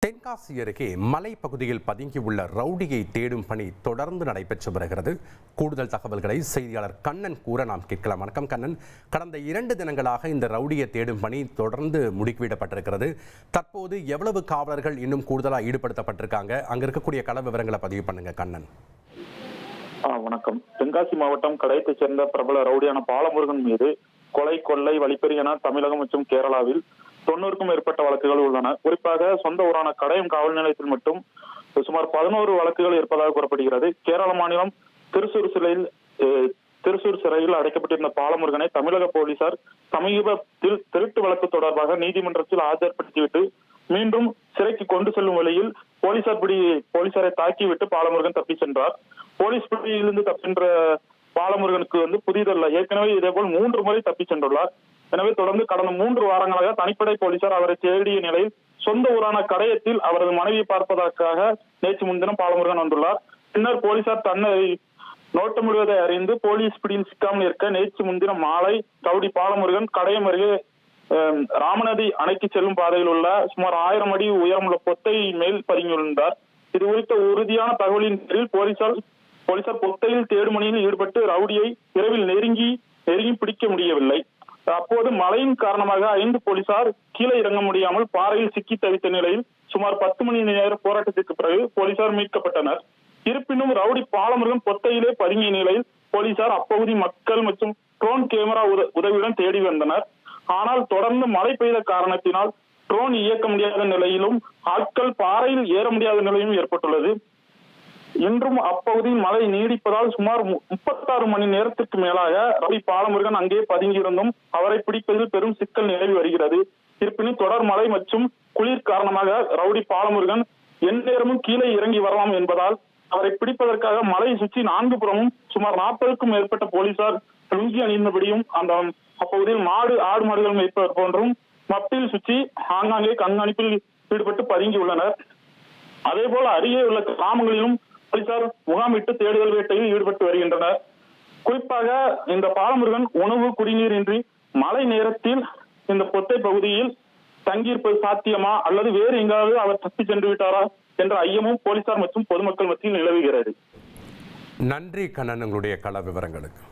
தென்காசி அருகே மலைப்பகுதியில் பதுங்கியுள்ள ரவுடியை தேடும் பணி தொடர்ந்து நடைபெற்று வருகிறது. கூடுதல் தகவல்களை செய்தியாளர் கண்ணன் கூற நாம் கேட்கலாம். வணக்கம் கண்ணன். கடந்த 2 தினங்களாக இந்த ரவுடியை தேடும் பணி தொடர்ந்து முடுக்கிவிடப்பட்டிருக்கிறது. தற்போது எவ்வளவு காவலர்கள் இன்னும் கூடுதலாக ஈடுபடுத்தப்பட்டிருக்காங்க? அங்க இருக்கக்கூடிய கள விவரங்களை பதிவு பண்ணுங்க கண்ணன். வணக்கம். தென்காசி மாவட்டம் கடையத்தைச் சேர்ந்த பிரபல ரவுடியான பாலமுருகன் மீது கொலை, கொள்ளை, வழிப்பறி என தமிழகம் மற்றும் கேரளாவில் 90க்கும் மேற்பட்ட வழக்குகள் உள்ளன. குறிப்பாக சொந்த ஊரான கடையம் காவல் நிலையத்தில் மட்டும் சுமார் 11 வழக்குகள் இருப்பதாக கூறப்படுகிறது. கேரள மாநிலம் திருசூர் சிறையில் அடைக்கப்பட்டிருந்த பாலமுருகனை தமிழக போலீசார் சமீபத்தில் திருட்டு வழக்கு தொடர்பாக நீதிமன்றத்தில் ஆஜர்படுத்திவிட்டு மீண்டும் சிறைக்கு கொண்டு செல்லும் வழியில் போலீசாரை தாக்கிவிட்டு பாலமுருகன் தப்பி சென்றார். போலீஸ் பிடியிலிருந்து தப்பின்ற பாலமுருகனுக்கு புதிதல்ல, ஏற்கனவே இதேபோல் 3 முறை தப்பி சென்றுள்ளார். எனவே தொடர்ந்து கடந்த 3 வாரங்களாக தனிப்படை போலீசார் அவரை தேடிய நிலையில் சொந்த ஊரான கடையத்தில் அவரது மனைவியை பார்ப்பதற்காக நேற்று முன்தினம் பாலமுருகன் வந்துள்ளார். பின்னர் போலீசார் தன்னை நோட்டமிடுவதை அறிந்து போலீஸ் பிடியில் சிக்காமல் இருக்க நேற்று முன்தினம் மாலை ரவுடி பாலமுருகன் கடையம் அருகே ராமநதி அணைக்கு செல்லும் பாதையில் உள்ள சுமார் 1000 அடி உயரமுள்ள பொத்தை மேல் பதுங்கியுள்ளார். இது குறித்த உறுதியான தகவலின் பேரில் போலீசார் பொத்தையில் தேடும் பணியில் ஈடுபட்டு ரவுடியை இரவில் நெருங்கி பிடிக்க முடியவில்லை. அப்போது மழையின் காரணமாக 5 போலீசார் கீழே இறங்க முடியாமல் பாறையில் சிக்கி தவித்த நிலையில் சுமார் 10 மணி நேர போராட்டத்திற்கு பிறகு போலீசார் மீட்கப்பட்டனர். இருப்பினும் ரவுடி பாலமுருகன் பொத்தையிலே பதுங்கிய நிலையில் போலீசார் அப்பகுதி மக்கள் மற்றும் ட்ரோன் கேமரா உதவியுடன் தேடி வந்தனர். ஆனால் தொடர்ந்து மழை பெய்த காரணத்தினால் ட்ரோன் இயக்க முடியாத நிலையிலும் ஆட்கள் பாறையில் ஏற முடியாத நிலையும் ஏற்பட்டுள்ளது. இன்றும் அப்பகுதியில் மழை நீடிப்பதால் சுமார் 36 மணி நேரத்திற்கு மேலாக ரவுடி பாலமுருகன் அங்கே பதுங்கியிருந்தும் அவரை பிடிப்பதில் பெரும் சிக்கல் நிலவி வருகிறது. இருப்பினும் தொடர் மழை மற்றும் குளிர் காரணமாக ரவுடி பாலமுருகன் எந்நேரமும் கீழே இறங்கி வரலாம் என்பதால் அவரை பிடிப்பதற்காக மலையை சுற்றி 4 புறமும் சுமார் 40க்கும் மேற்பட்ட போலீசார் லுங்கி அணிந்தபடியும் அப்பகுதியில் ஆடு மாடுகள் மேய்ப்பவர் போன்றும் மப்பில் சுற்றி ஆங்காங்கே கண்காணிப்பில் ஈடுபட்டு பதுங்கியுள்ளனர். அதேபோல் அருகே உள்ள கிராமங்களிலும் போலீசார் முகாமிட்டு தேடுதல் வேட்டையில் ஈடுபட்டு வருகின்றனர். குறிப்பாக இந்த பாலமுருகன் உணவு, குடிநீர் இன்றி மழை நேரத்தில் இந்த பொத்தை பகுதியில் தங்கியிருப்பது சாத்தியமா அல்லது வேறு எங்காவது அவர் தப்பி சென்று விட்டாரா என்ற ஐயமும் போலீசார் மற்றும் பொதுமக்கள் மத்தியில் நிலவுகிறது. நன்றி கண்ணன், உங்களுடைய கள விவரங்களுக்கு.